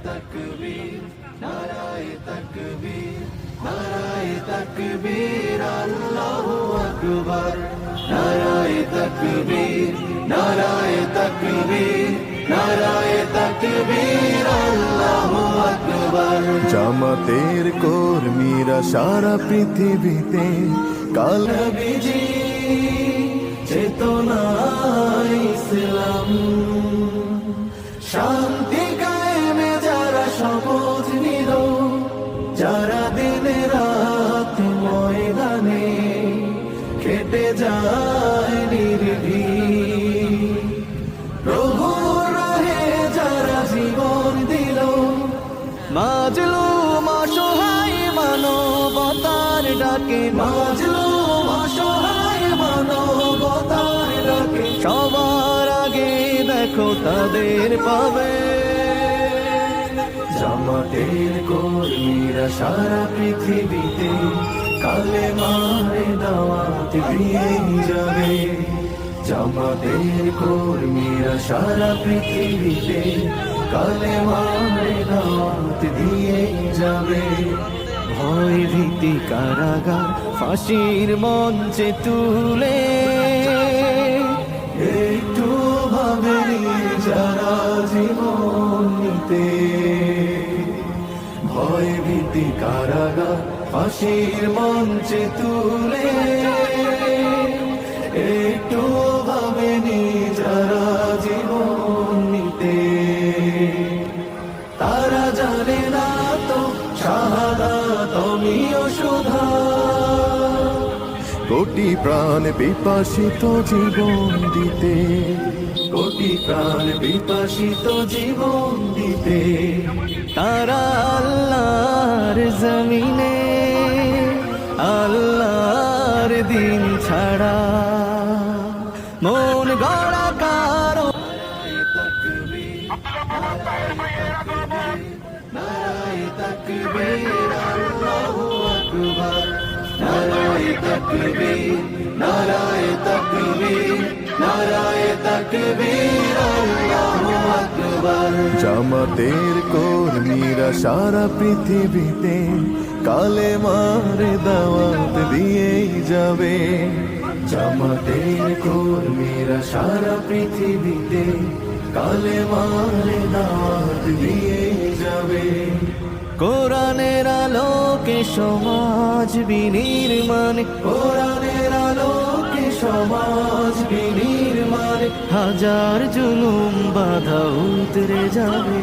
তাকবীর নারায়ে তাকবীর নারায়ে তাকবীর আল্লাহু আকবার নারায়ে তাকবীর নারায়ে তাকবীর নারায়ে তাকবীর আল্লাহু আকবার। জামাতের কর্মীরা সারা পৃথিবীতে কাল নবীজি চেতনায় ইসলাম শান্তি কায়েমে যারা শপথ নিল, যারা দিনে রাত ময়দানে খেটে যায় নির্ভীক, প্রভুর রাহে যারা জীবন দিল, মাজলুম অসহায় মানবতার ডাকে, মাজলুম অসহায় মানবতার ডাকে, সবার আগে দেখো তাদের পাবে। জামাতের কর্মীরা সারা পৃথিবীতে কালেমার দাওয়াত দিয়ে যাবে, জামাতের কর্মীরা সারা পৃথিবীতে কালেমার দাওয়াত দিয়ে যাবে। ভয় ভীতি কারাগার ফাঁসির মঞ্চে তুলে একটু ভাবেনি যারা জীবন নিতে, ভয় ভীতি কারাগার ফাঁসির মঞ্চে তুলে একটু ভাবেনি যারা জীবন নিতে, তারা জানে না তো শাহাদাত আমিও সুধা, কোটি প্রাণ বিপাসিত জীবন দিতে, কোটি প্রাণ বিপাসিত জীবন দিতে, তারা আল্লাহর জমিনে আল্লাহর দিন ছাড়া মন গড়া কারো। নারায়ে তাকবীর আল্লাহু আকবার নারায়ে তাকবীর নারায়ে তাকবীর নারায়ে তাকবীর আল্লাহু আকবার। জামাতের কর্মীরা সারা পৃথিবীতে কালেমার দাওয়াত দিয়ে যাবে, জামাতের কর্মীরা সারা পৃথিবীতে কালেমার দাওয়াত দিয়ে যাবে। কোরআনের আলোকে সমাজ বিনির্মাণ, কোরআনের আলোকে সমাজ বিনির্মাণ, হাজার জুলুম বাধা উতরে যাবে।